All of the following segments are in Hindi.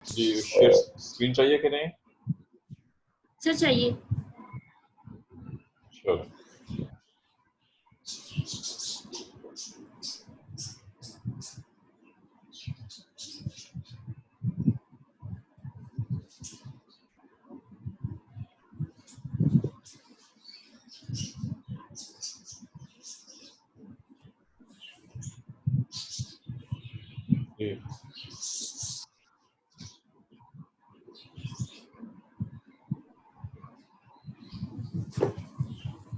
जी, शेयर स्क्रीन चाहिए कि नहीं? सर चाहिए। श्योर। जी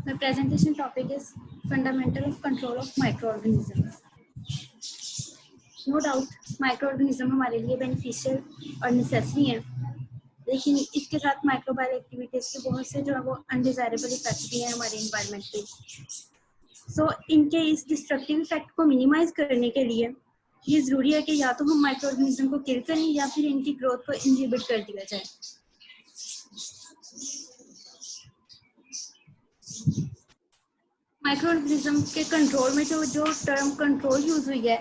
My presentation topic is fundamental of control of microorganisms. No doubt, microorganism हमारे लिए beneficial और necessary हैं, लेकिन इसके साथ माइक्रोबायल एक्टिविटीज के बहुत से जो है वो अनडिजायरेबल इफेक्ट भी हैं हमारे इन्वायरमेंट पे। सो इनके इस डिस्ट्रक्टिव इफेक्ट को मिनिमाइज करने के लिए ये जरूरी है कि या तो हम माइक्रो ऑर्गेनिज्म को किल करें या फिर इनकी ग्रोथ को इनहिबिट कर दिया जाए। माइक्रो ऑर्गेनिज्म के कंट्रोल में जो टर्म कंट्रोल यूज हुई है,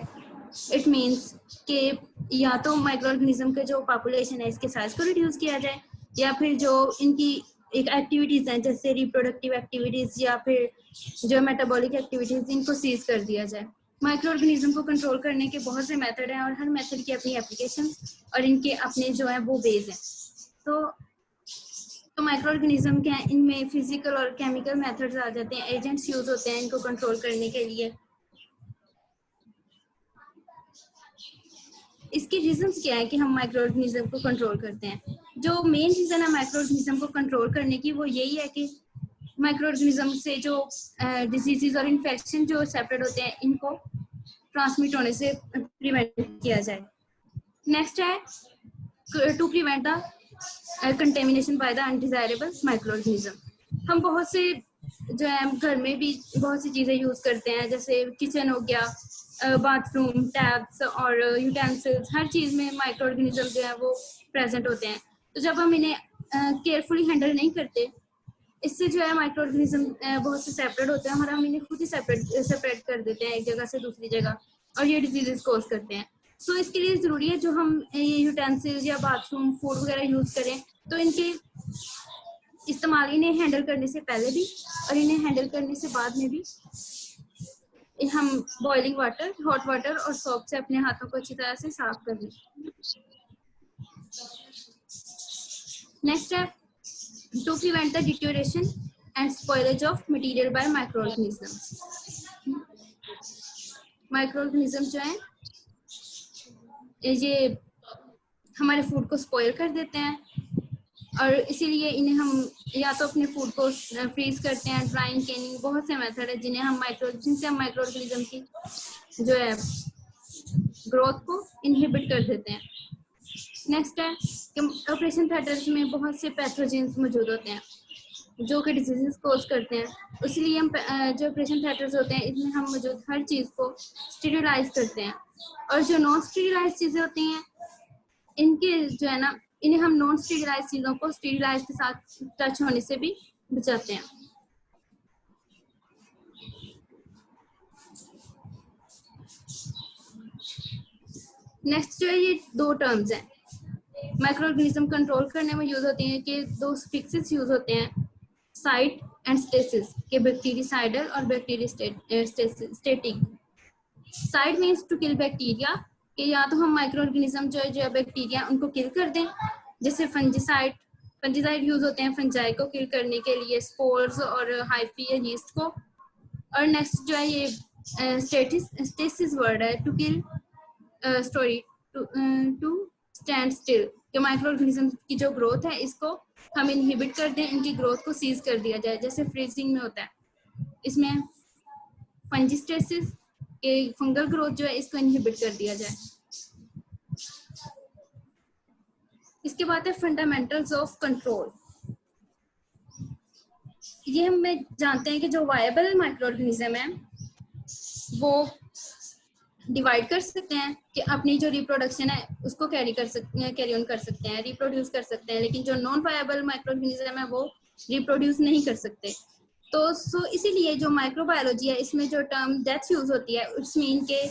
इट मीन्स कि या तो माइक्रो ऑर्गेनिज्म के जो पॉपुलेशन है इसके साइज को रिड्यूस किया जाए, या फिर जो इनकी एक एक्टिविटीज हैं जैसे रिप्रोडक्टिव एक्टिविटीज या फिर जो मेटाबॉलिक एक्टिविटीज, इनको सीज कर दिया जाए। माइक्रो ऑर्गेनिज्म को कंट्रोल करने के बहुत से मेथड हैं और हर मेथड की अपनी एप्लीकेशन और इनके अपने जो है वो वेज हैं। तो माइक्रो ऑर्गेनिज्म क्या है, इनमें फिजिकल और केमिकल मेथड्स आ जाते हैं, एजेंट्स यूज होते हैं इनको कंट्रोल करने के लिए। इसके रीजंस क्या है कि हम माइक्रो ऑर्गेनिज्म को कंट्रोल करते हैं। जो मेन रीजन है माइक्रो ऑर्गेनिज्म को कंट्रोल करने की वो यही है कि माइक्रो ऑर्गेनिज्म से जो डिजीजेज और इन्फेक्शन जो सेपरेट होते हैं इनको ट्रांसमिट होने से प्रिवेंट किया जाए। नेक्स्ट है to prevent the contamination by the undesirable micro organism. हम बहुत से जो है घर में भी बहुत सी चीज़ें यूज़ करते हैं, जैसे किचन हो गया, बाथरूम, टैब्स और यूटेंसिल्स, हर चीज़ में माइक्रो ऑर्गेनिज्म जो है वो प्रेजेंट होते हैं। तो जब हम इन्हें केयरफुली हैंडल नहीं करते, इससे जो है माइक्रो ऑर्गेनिज्म बहुत से सेपरेट होते हैं और हम इन्हें खुद ही सेपरेट कर देते हैं एक जगह से दूसरी जगह, और ये डिजीजेस कोज करते हैं। सो इसके लिए ज़रूरी है जो हम ये यूटेंसिल्स या बाथरूम फूड वगैरह यूज़ करें तो इनके इस्तेमाल इन्हें हैंडल करने से पहले भी और इन्हें हैंडल करने से बाद में भी हम बॉइलिंग वाटर, हॉट वाटर और सोप से अपने हाथों को अच्छी तरह से साफ कर लें। नेक्स्ट है to prevent the deterioration and spoilage of material by microorganisms. Microorganism जो है ये हमारे फूड को स्पॉइल कर देते हैं और इसीलिए इन्हें हम या तो अपने फूड को फ्रीज करते हैं, ड्राइंग, कैनिंग, बहुत से मेथड है जिनसे हम माइक्रोऑर्गेनिज्म की जो है ग्रोथ को इनहिबिट कर देते हैं। नेक्स्ट है कि ऑपरेशन थिएटर्स में बहुत से पैथोजेंस मौजूद होते हैं जो कि डिजीजेस कोज करते हैं, इसलिए हम जो ऑपरेशन थिएटर्स होते हैं इसमें हम मौजूद हर चीज़ को स्टेरिलाइज करते हैं, और जो नॉन स्टेरिलाइज चीज़ें होती हैं इनके जो है ना, इन्हें हम नॉन स्टेरिलाइज चीज़ों को स्टेरिलाइज के साथ टच होने से भी बचाते हैं। नेक्स्ट जो है ये दो टर्म्स हैं माइक्रो ऑर्गेनिज्म कंट्रोल करने में यूज होती हैं कि दो फिक्सेस यूज होते हैं, साइट एंड स्टेसिस, के बैक्टीरियासाइडल और bacteriostatic. Cide means to kill bacteria, कि या तो हम माइक्रो ऑर्गेनिज्म जो बैक्टीरिया उनको किल कर दें, जैसे फंजीसाइड यूज होते हैं फंजाई को किल करने के लिए, स्पोर्स और हाइफी या यीस्ट को। और नेक्स्ट जो है ये स्टेसिस वर्ड है, to kill to stand still, कि माइक्रो ऑर्गेनिज्म की जो ग्रोथ है इसको हम इनहिबिट कर दें, इनकी ग्रोथ को सीज कर दिया जाए, जैसे फ्रीजिंग में होता है। इसमें फंजिस्टेसिस के फंगल ग्रोथ जो है इसको इनहिबिट कर दिया जाए। इसके बाद है फंडामेंटल्स ऑफ कंट्रोल। ये हम जानते हैं कि जो वायबल माइक्रो ऑर्गेनिज्म है वो डिवाइड कर सकते हैं कि अपनी जो रिप्रोडक्शन है उसको कैरी ऑन कर सकते हैं, रिप्रोड्यूस कर सकते हैं, लेकिन जो नॉन वायबल माइक्रो ऑर्गेनिज्म है वो रिप्रोड्यूस नहीं कर सकते। तो इसीलिए जो माइक्रोबायोलॉजी है इसमें जो टर्म डेथ यूज होती है, इट्स मीन के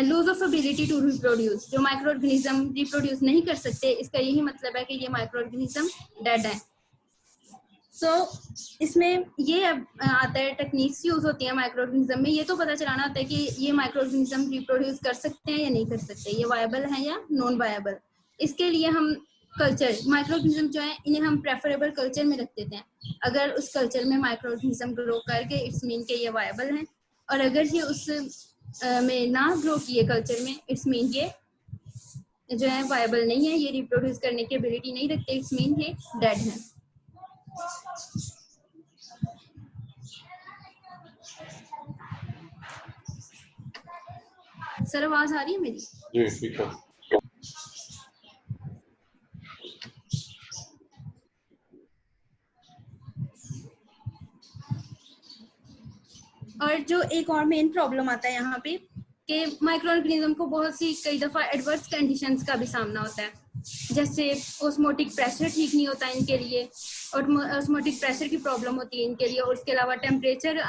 lose of ability to reproduce, जो माइक्रो ऑर्गेनिज्म रिप्रोड्यूस नहीं कर सकते, इसका यही मतलब है कि ये माइक्रो ऑर्गेनिज्म डेड है। तो इसमें ये आता है, टेक्निक्स यूज होती है माइक्रो ऑर्गेनिज्म में, ये तो पता चलाना होता है कि ये माइक्रो ऑर्गेनिज्म रिप्रोड्यूस कर सकते हैं या नहीं कर सकते, ये वायबल है या नॉन वायबल। इसके लिए हम कल्चर, माइक्रो ऑर्गेनिज्म जो है इन्हें हम प्रेफरेबल कल्चर में रख देते हैं। अगर उस कल्चर में माइक्रो ऑर्गेनिज्म ग्रो करके इट्स मीन के ये वायबल हैं, और अगर ये उस में ना ग्रो किए कल्चर में, इट्स मीन ये जो है वायबल नहीं है, ये रिप्रोड्यूस करने की एबिलिटी नहीं रखते, इट्स मीन ये डेड है। सर आवाज आ रही है मेरी? जी ठीक है। और जो एक और मेन प्रॉब्लम आता है यहाँ पे कि माइक्रो ऑर्गेनिज्म को बहुत सी कई दफा एडवर्स कंडीशंस का भी सामना होता है, जैसे ओस्मोटिक प्रेशर ठीक नहीं होता इनके लिए, और ओस्मोटिक प्रेशर की प्रॉब्लम होती है इनके लिए, और उसके अलावा टेम्परेचर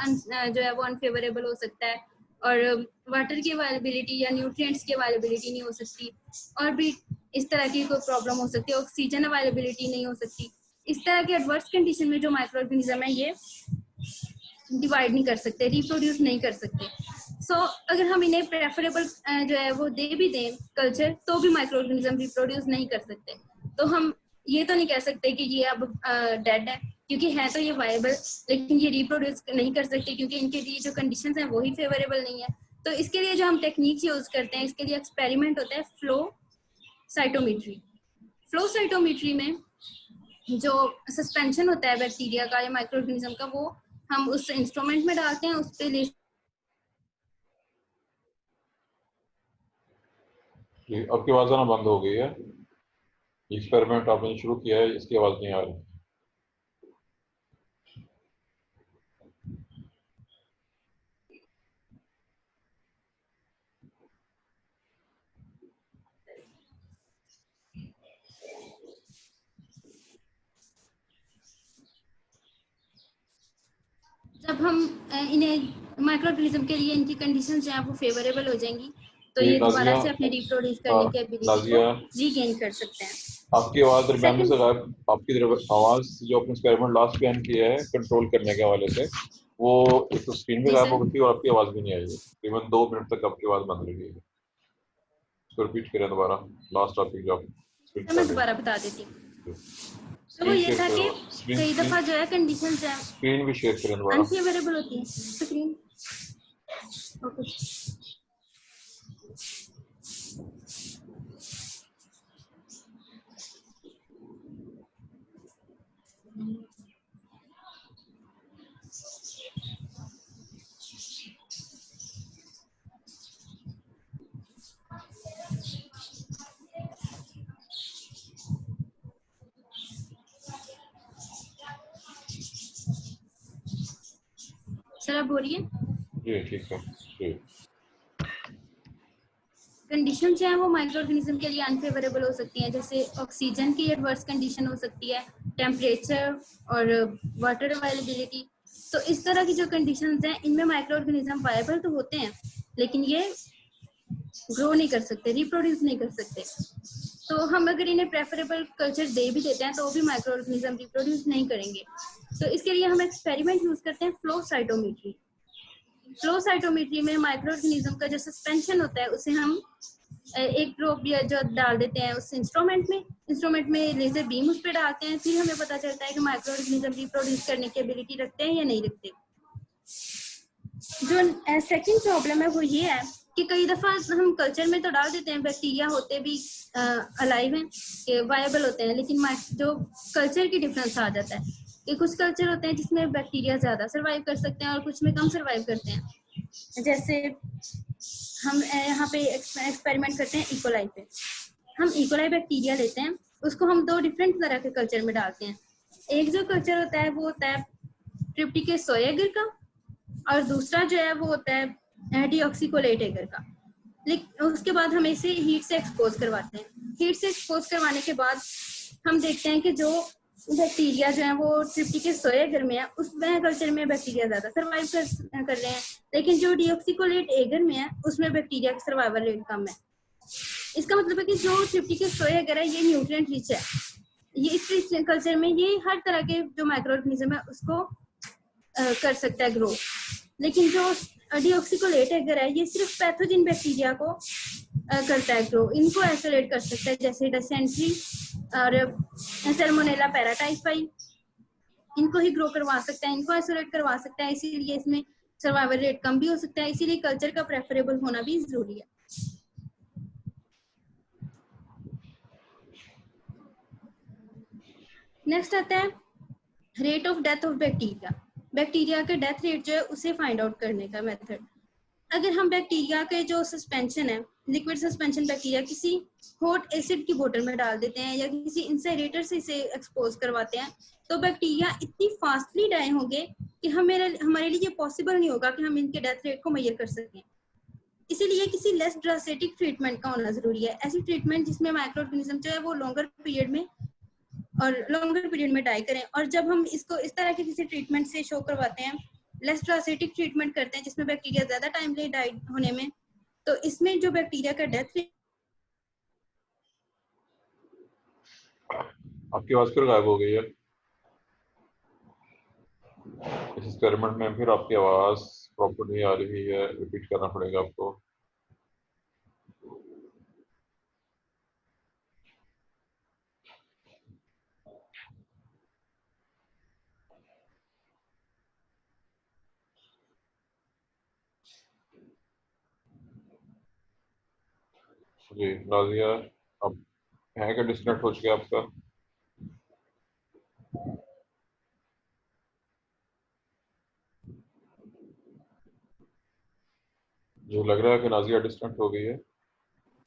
जो है वो अनफेवरेबल हो सकता है, और वाटर की अवेलेबिलिटी या न्यूट्रिएंट्स की अवेलेबिलिटी नहीं हो सकती, और भी इस तरह की कोई प्रॉब्लम हो सकती है, ऑक्सीजन अवेलेबिलिटी नहीं हो सकती। इस तरह के एडवर्स कंडीशन में जो माइक्रो ऑर्गेनिज्म है ये डिवाइड नहीं कर सकते, रिप्रोड्यूस नहीं कर सकते। सो अगर हम इन्हें प्रेफरेबल जो है वो दे भी दें कल्चर, तो भी माइक्रो ऑर्गेनिज्म रिप्रोड्यूस नहीं कर सकते। तो हम ये तो नहीं कह सकते कि ये अब डेड है, क्योंकि है तो ये वायबल, लेकिन ये रिप्रोड्यूस नहीं कर सकते क्योंकि इनके लिए जो कंडीशंस हैं वो ही फेवरेबल नहीं है। तो इसके लिए जो हम टेक्निक्स यूज करते हैं, इसके लिए एक्सपेरिमेंट होता है फ्लो साइटोमेट्री। फ्लो साइटोमेट्री में जो सस्पेंशन होता है बैक्टीरिया का या माइक्रो ऑर्गेनिज्म का, वो हम उस इंस्ट्रूमेंट में डालते हैं, उस पे आपकी आवाज आना बंद हो गई है। एक्सपेरिमेंट आपने शुरू किया है, इसकी आवाज नहीं आ रही। जब हम इन्हें माइक्रो ऑर्गेनिज्म के लिए इनकी कंडीशंस जो है वो फेवरेबल हो जाएंगी, तो ये दोबारा से अपने रिप्रोड्यूस करने की एबिलिटी को रीगेन कर सकते हैं। आपकी आवाज दरमियान से गायब, आपकी आवाज जो अपने एक्सपेरिमेंट लास्ट प्लान किया है कंट्रोल करने के हवाले से, वो एक तो स्क्रीन पे गायब हो गई थी और आपकी आवाज भी नहीं आई है। तकरीबन 2 मिनट तक आपकी आवाज बंद रही है। इसको रिपीट करें दोबारा, लास्ट टॉपिक जो मैं दोबारा बता देती हूँ। तो वो ये था कि कई दफा जो है कंडीशंस है, स्क्रीन भी शेयर करें दोबारा, अनफेवरेबल होती है स्क्रीन। ओके, सर अब हो रही है? जी ठीक है। जी कंडीशन जो है वो माइक्रो ऑर्गेनिज्म के लिए अनफेवरेबल हो सकती हैं, जैसे ऑक्सीजन की एडवर्स कंडीशन हो सकती है, टेम्परेचर और वाटर अवेलेबिलिटी। तो इस तरह की जो कंडीशंस हैं, इनमें माइक्रो ऑर्गेनिज्म वायबल तो होते हैं, लेकिन ये ग्रो नहीं कर सकते, रिप्रोड्यूस नहीं कर सकते। तो हम अगर इन्हें प्रेफरेबल कल्चर दे भी देते हैं तो भी माइक्रो ऑर्गेनिज्म रिप्रोड्यूस नहीं करेंगे। तो इसके लिए हम एक्सपेरिमेंट यूज करते हैं फ्लो साइटोमेट्री। फ्लो साइटोमेट्री में माइक्रो ऑर्गेनिज्म का जो सस्पेंशन होता है उसे हम एक प्रोब या जो डाल देते हैं उस इंस्ट्रूमेंट में लेजर बीम उस पर डालते हैं, फिर हमें पता चलता है कि माइक्रो ऑर्गेनिज्म रिप्रोड्यूस करने की एबिलिटी रखते हैं या नहीं रखते। जो सेकंड प्रॉब्लम है वो ये है कि कई दफा हम कल्चर में तो डाल देते हैं, बैक्टीरिया होते भी अलाइव हैं, कि वायबल होते हैं, लेकिन जो कल्चर की डिफरेंस आ जाता है कि कुछ कल्चर होते हैं जिसमें बैक्टीरिया ज्यादा सर्वाइव कर सकते हैं और कुछ में कम सर्वाइव करते हैं। जैसे हम यहाँ पे एक्सपेरिमेंट करते हैं इकोलाई पे। हम इकोलाई बैक्टीरिया लेते हैं, उसको हम 2 डिफरेंट तरह के कल्चर में डालते हैं। एक जो कल्चर होता है वो होता है ट्रिप्टिकेस सोया एगर का, और दूसरा जो है वो होता है डीऑक्सीकोलेट एगर का। लेकिन उसके बाद हम इसे हीट से एक्सपोज करवाते हैं। हीट से एक्सपोज करवाने के बाद हम देखते हैं कि जो बैक्टीरिया जो है वो ट्रिप्टिकस सोया एगर में है, उसमें कल्चर में बैक्टीरिया ज्यादा सर्वाइव कर रहे हैं, लेकिन जो डीऑक्सिकोलेट एगर में है उसमें बैक्टीरिया का सर्वाइवल रेट कम है। इसका मतलब है कि जो ट्रिप्टिकस सोया एगर है ये न्यूट्रिएंट रिच है, ये इस कल्चर में ये हर तरह के जो माइक्रो ऑर्गेनिज्म है उसको कर सकता है ग्रो। लेकिन जो डीऑक्सिकोलेट एगर है ये सिर्फ पैथोजन बैक्टीरिया को करता है ग्रो, इनको आइसोलेट कर सकता है, जैसे डिसेंट्री और सैल्मोनेला पैराटाइफाई, इनको ही ग्रो करवा सकता है, इनको आइसोलेट करवा सकता है, इसीलिए इसमें सर्वाइवल रेट कम भी हो सकता है, इसीलिए कल्चर का प्रेफरेबल होना भी जरूरी है। नेक्स्ट आता है rate of death of bacteria. Bacteria के डेथ रेट जो है उसे फाइंड आउट करने का मेथड। अगर हम बैक्टीरिया के जो सस्पेंशन है, लिक्विड सस्पेंशन बैक्टीरिया किसी हॉट एसिड की बोतल में डाल देते हैं या किसी इंसिनरेटर से इसे एक्सपोज करवाते हैं, तो बैक्टीरिया इतनी फास्टली डाई होंगे कि हमारे लिए पॉसिबल नहीं होगा कि हम इनके डेथ रेट को मेजर कर सकें। इसीलिए किसी लेस ड्रास्टिक ट्रीटमेंट का होना जरूरी है, ऐसी ट्रीटमेंट जिसमें माइक्रो ऑर्गेनिज्म जो है वो लॉन्गर पीरियड में डाई करें। और जब हम इसको इस तरह के किसी ट्रीटमेंट से शो करवाते हैं, लेस ड्रास्टिक ट्रीटमेंट करते हैं जिसमें बैक्टीरिया ज्यादा टाइम ले डाई होने में, तो इसमें जो बैक्टीरिया का डेथ रेट। आपकी आवाज क्यों गायब हो गई है? इस एक्सपेरिमेंट में फिर आपकी आवाज प्रॉपर नहीं आ रही है, रिपीट करना पड़ेगा आपको। जी नाजिया, अब है क्या डिस्कनेक्ट हो चुका आपका? जो लग रहा है कि नाजिया डिस्कनेक्ट हो गई है।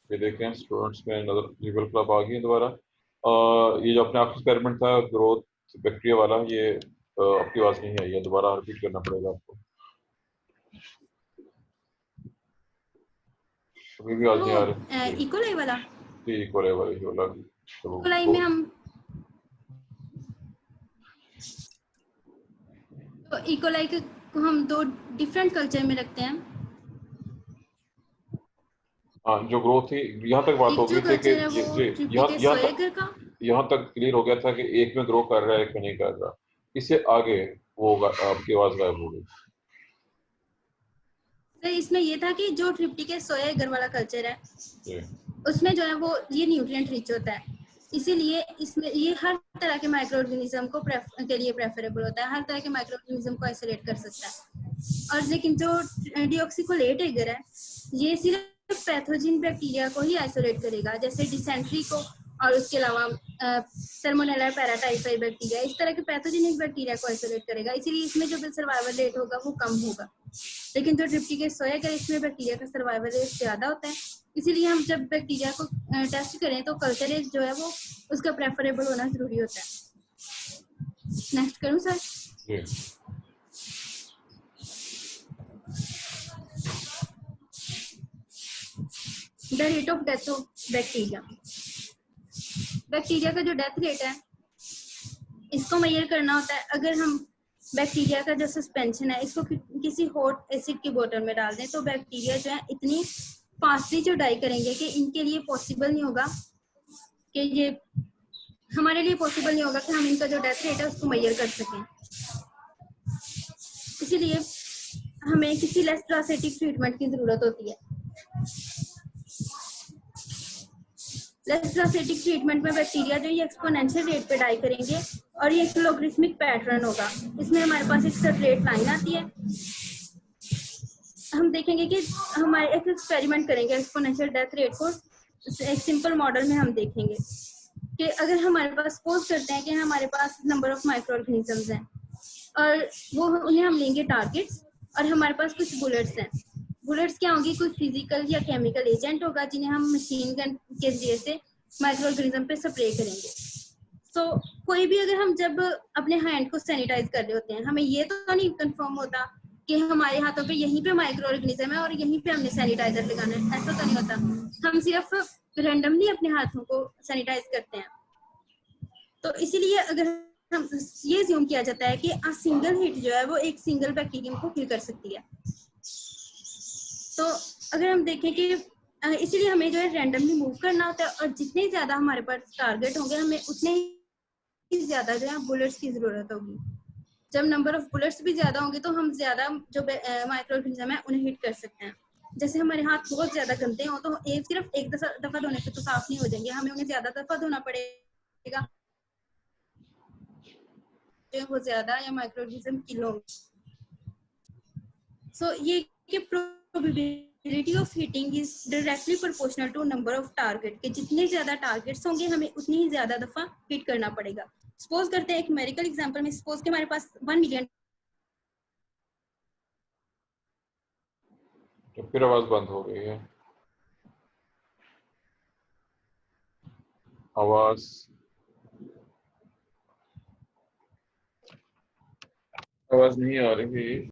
ये देखें स्टूडेंट्स में नजर रिबल क्लब आ गई है दोबारा। ये जो अपने आप एक्सपेरिमेंट था ग्रोथ बैक्टीरिया वाला, ये आपकी आवाज नहीं आई है, दोबारा रिपीट करना पड़ेगा आपको। अभी भी आवाज नहीं आ रही। इकोलाई वाला, जी इकोलाई वाली वाला इकोलाई में हम तो इकोलाई को हम दो डिफरेंट कल्चर में रखते हैं। हाँ, जो ग्रोथ थी यहाँ तक बात हो गई थी कि यहाँ तक क्लियर हो गया था कि एक में ग्रो कर रहा है, एक में नहीं कर रहा। इससे आगे वो आपकी आवाज गायब हो गई। तो इसमें ये था कि जो ट्रिप्टिकस सोया एगर वाला कल्चर है उसमें जो है वो ये न्यूट्रिएंट रिच होता है, इसीलिए इसमें ये हर तरह के माइक्रो ऑर्गेनिज्म को के लिए प्रेफरेबल होता है, हर तरह के माइक्रो ऑर्गेनिज्म को आइसोलेट कर सकता है। और लेकिन जो डीऑक्सिकोलेट एगर है ये सिर्फ पैथोजन बैक्टीरिया को ही आइसोलेट करेगा, जैसे डिसेंट्री को और उसके अलावा सैल्मोनेला पैराटाइफाई बैक्टीरिया, इस तरह के पैथोजेनिक बैक्टीरिया को आइसोलेट करेगा, इसीलिए इसमें जो सर्वाइवल रेट होगा वो कम होगा। लेकिन जो ट्रिप्टिकस सोया एगर इसमें बैक्टीरिया का सर्वाइवल रेट ज्यादा होता है, इसीलिए हम जब बैक्टीरिया को टेस्ट करें तो कल्चर एज जो है वो उसका प्रेफरेबल होना जरूरी होता है। नेक्स्ट करूं sir? The rate of death of bacteria. Bacteria का जो डेथ रेट है इसको मेजर करना होता है। अगर हम बैक्टीरिया का जो सस्पेंशन है इसको किसी हॉट एसिड की बोतल में डाल दें तो बैक्टीरिया जो है इतनी फास्टली जो डाई करेंगे कि इनके लिए पॉसिबल नहीं होगा कि ये हमारे लिए पॉसिबल नहीं होगा कि हम इनका जो डेथ रेट है उसको मेजर कर सकें। इसीलिए हमें किसी लेस ड्रास्टिक ट्रीटमेंट की जरूरत होती है। लेस ड्रास्टिक ट्रीटमेंट में बैक्टीरिया जो ये एक्सपोनेंशियल रेट पे डाई करेंगे और ये एक लॉगरिथमिक पैटर्न होगा। इसमें हमारे पास एक स्ट्रेट लाइन आती है। हम देखेंगे कि हमारे एक एक्सपेरिमेंट करेंगे एक्सपोनेंशियल डेथ रेट को एक सिंपल मॉडल में हम देखेंगे कि अगर हमारे पास सपोज करते हैं कि हमारे पास नंबर ऑफ माइक्रो ऑर्गेनिजम्स हैं और वो उन्हें हम लेंगे टारगेट्स और हमारे पास कुछ बुलेट्स हैं। बुलेट्स क्या होंगी? कोई फिजिकल या केमिकल एजेंट होगा जिन्हें हम मशीन गन के जरिए से माइक्रो ऑर्गेनिज्म पे स्प्रे करेंगे। तो कोई भी अगर हम जब अपने हैंड को सैनिटाइज कर रहे होते हैं, हमें ये तो नहीं कंफर्म होता कि हमारे हाथों पे यहीं पे माइक्रो ऑर्गेनिज्म है और यहीं पे हमने सैनिटाइजर लगाना है, ऐसा तो नहीं होता। हम सिर्फ रैंडमली अपने हाथों को सैनिटाइज करते हैं। तो इसीलिए अगर हम ये ज्यूम किया जाता है कि सिंगल हिट जो है वो एक सिंगल बैक्टीरियम को किल कर सकती है। तो अगर हम देखें कि इसीलिए हमें जो है रैंडमली मूव करना होता है, और जितने ज्यादा हमारे पास टारगेट होंगे हमें उतने ही ज्यादा जो है बुलेट्स की जरूरत होगी। जब नंबर ऑफ बुलेट्स भी ज्यादा होंगे तो हम ज्यादा जो माइक्रो ऑर्गेनिज्म है उन्हें हिट कर सकते हैं। जैसे हमारे हाथ बहुत ज्यादा गंदे हो तो सिर्फ एक दफा धोने से तो साफ नहीं हो जाएंगे, हमें उन्हें ज्यादा दफा धोना पड़ेगा, वो ज्यादा या माइक्रो ऑर्गेनिज्म किल होंगे। सो ये कि probability of hitting is directly proportional to number of target, के जितने ज्यादा टारगेट्स होंगे हमें उतनी ही ज्यादा दफा हिट करना पड़ेगा। सपोज करते हैं एक मेडिकल एग्जांपल में, सपोज कि हमारे पास 1 मिलियन। तो फिर आवाज बंद हो गई है, आवाज आवाज नहीं आ रही।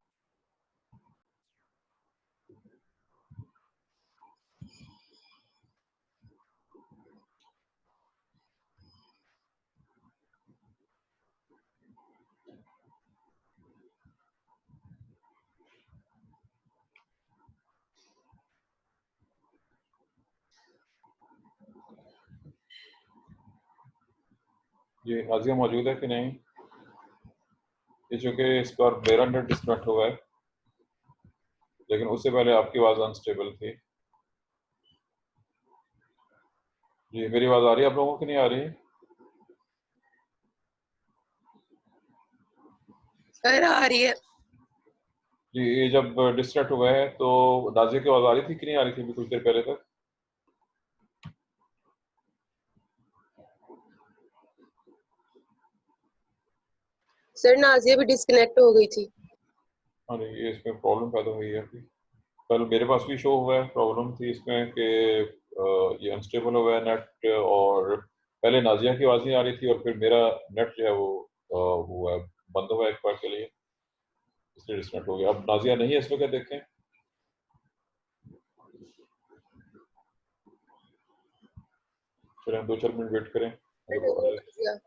ये नाजिया मौजूद है कि नहीं? ये चूंकि इस बार मेरा नेट डिस्कनेक्ट हुआ है, लेकिन उससे पहले आपकी आवाज अनस्टेबल थी। जी, मेरी आवाज आ रही है आप लोगों को कि नहीं आ रही? सर आ रही है। जी, ये जब डिस्कनेक्ट हुआ है तो नाजिया की आवाज आ रही थी कि नहीं आ रही थी अभी कुछ देर पहले तक? सर नाजिया भी डिस्कनेक्ट हो गई थी। हाँ नहीं, ये इसमें प्रॉब्लम पैदा हुई है अभी। कल मेरे पास भी शो हुआ है, प्रॉब्लम थी इसमें कि ये अनस्टेबल हुआ है नेट, और पहले नाजिया की आवाज़ नहीं आ रही थी और फिर मेरा नेट जो है वो हुआ है, बंद हुआ एक बार के लिए, इसलिए डिस्कनेक्ट हो गया। अब नाजिया नहीं है इसमें, क्या देखें? चलिए हम 2-4 मिनट वेट करें, अगर वो आ जाए।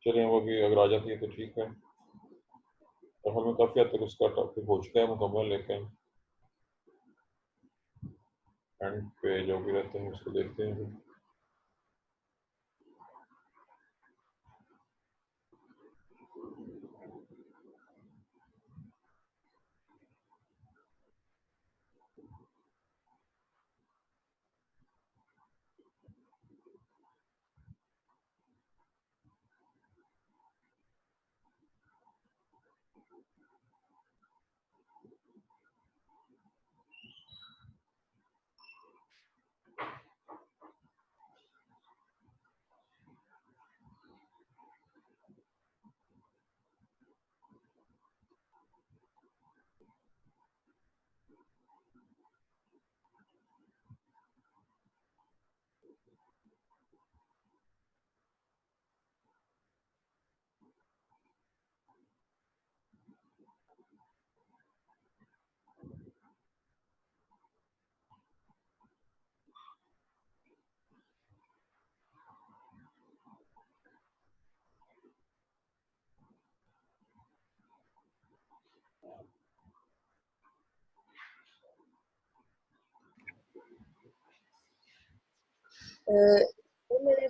चलिए वो भी अगर आ जाती है तो ठीक है। तो हमें काफ़ी हद तक उसका टॉपिक हो चुका है मुकम्मल, लेकिन एंड पे जो भी रहते हैं उसको देखते हैं। मैंने